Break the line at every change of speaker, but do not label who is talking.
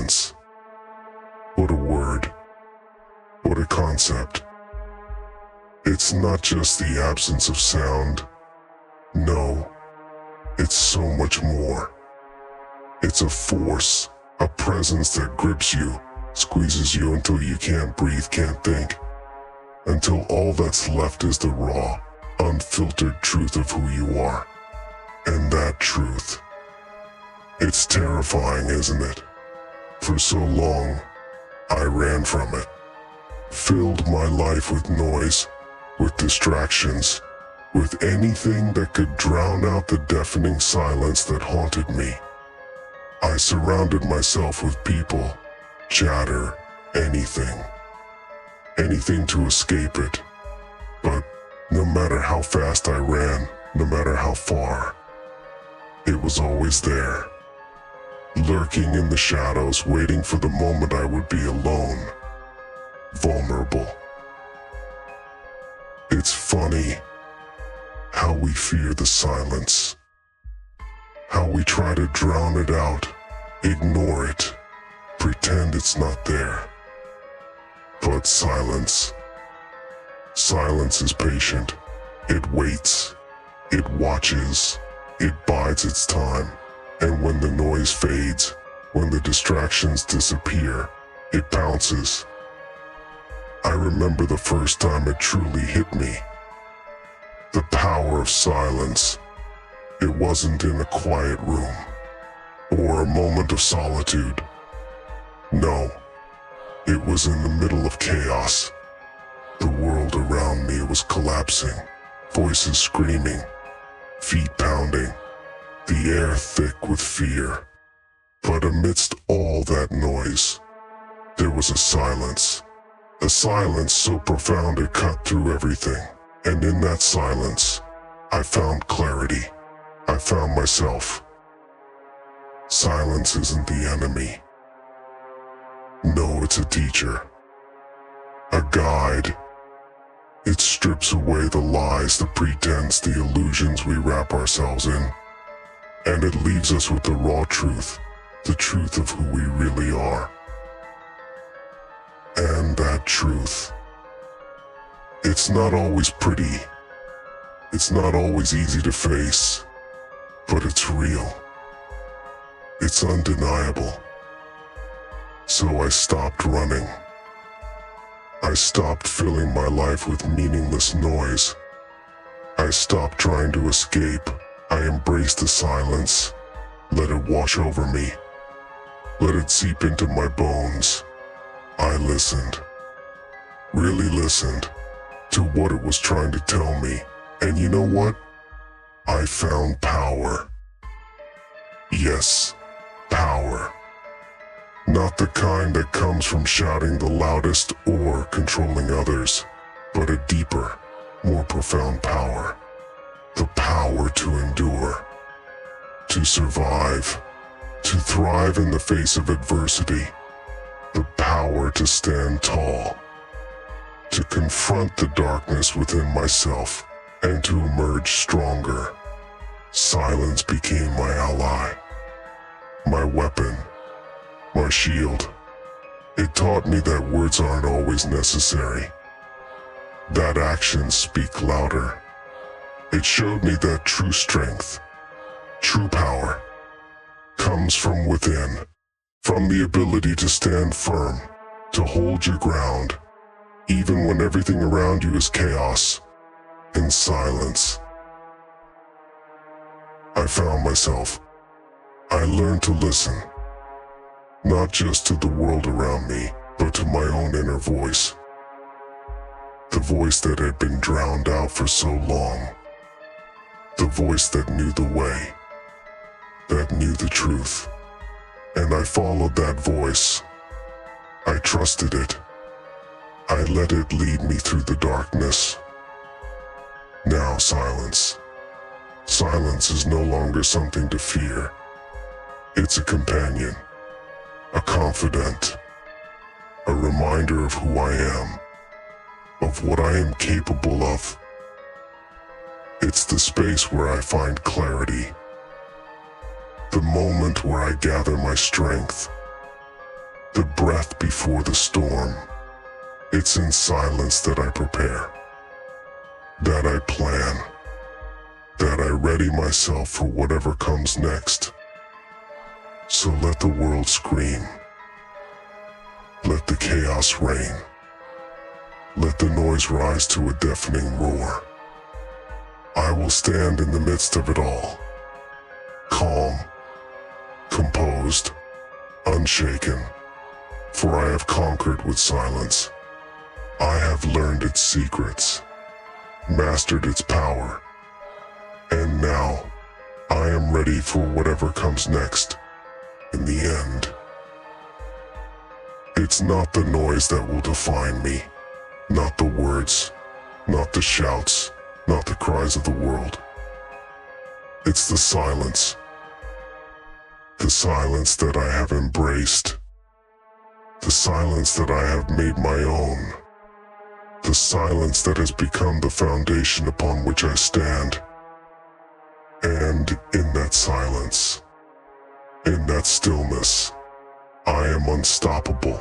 silence. What a word. What a concept. It's not just the absence of sound. No, it's so much more. It's a force, a presence that grips you, squeezes you until you can't breathe, can't think. Until all that's left is the raw, unfiltered truth of who you are. And that truth, it's terrifying, isn't it? For so long, I ran from it. Filled my life with noise, with distractions, with anything that could drown out the deafening silence that haunted me. I surrounded myself with people, chatter, anything. Anything to escape it. But no matter how fast I ran, no matter how far, it was always there. Lurking in the shadows, waiting for the moment I would be alone. Vulnerable. It's funny how we fear the silence. How we try to drown it out, ignore it, pretend it's not there. But silence is patient. It waits, it watches, it bides its time. And when the noise fades, when the distractions disappear, it pounces. I remember the first time it truly hit me. The power of silence. It wasn't in a quiet room, or a moment of solitude. No, it was in the middle of chaos. The world around me was collapsing, voices screaming, feet pounding, the air thick with fear. But amidst all that noise, there was a silence so profound it cut through everything. And in that silence, I found clarity. I found myself. Silence isn't the enemy. No, it's a teacher. A guide. It strips away the lies, the pretense, the illusions we wrap ourselves in. And it leaves us with the raw truth, the truth of who we really are. And that truth, it's not always pretty. It's not always easy to face, but it's real. It's undeniable. So I stopped running. I stopped filling my life with meaningless noise. I stopped trying to escape. I embraced the silence. Let it wash over me. Let it seep into my bones. I listened. Really listened to what it was trying to tell me. And you know what? I found power. Yes, power. Not the kind that comes from shouting the loudest or controlling others, but a deeper, more profound power. The power to endure, to survive, to thrive in the face of adversity. The power to stand tall, to confront the darkness within myself, and to emerge stronger. Silence became my ally, my weapon, my shield. It taught me that words aren't always necessary, that actions speak louder. It showed me that true strength, true power, comes from within, from the ability to stand firm, to hold your ground, even when everything around you is chaos. In silence, I found myself. I learned to listen, not just to the world around me, but to my own inner voice. The voice that had been drowned out for so long. The voice that knew the way, that knew the truth. And I followed that voice. I trusted it. I let it lead me through the darkness. Now silence. Silence is no longer something to fear. It's a companion, a confidant, a reminder of who I am, of what I am capable of. It's the space where I find clarity, the moment where I gather my strength, breath before the storm. It's in silence that I prepare, that I plan, that I ready myself for whatever comes next. So let the world scream. Let the chaos reign. Let the noise rise to a deafening roar. I will stand in the midst of it all, calm, composed, unshaken, for I have conquered with silence. I have learned its secrets, mastered its power, and now I am ready for whatever comes next. In the end, it's not the noise that will define me, not the words, not the shouts, not the cries of the world. It's the silence that I have embraced, the silence that I have made my own, the silence that has become the foundation upon which I stand. And in that silence, in that stillness, I am unstoppable.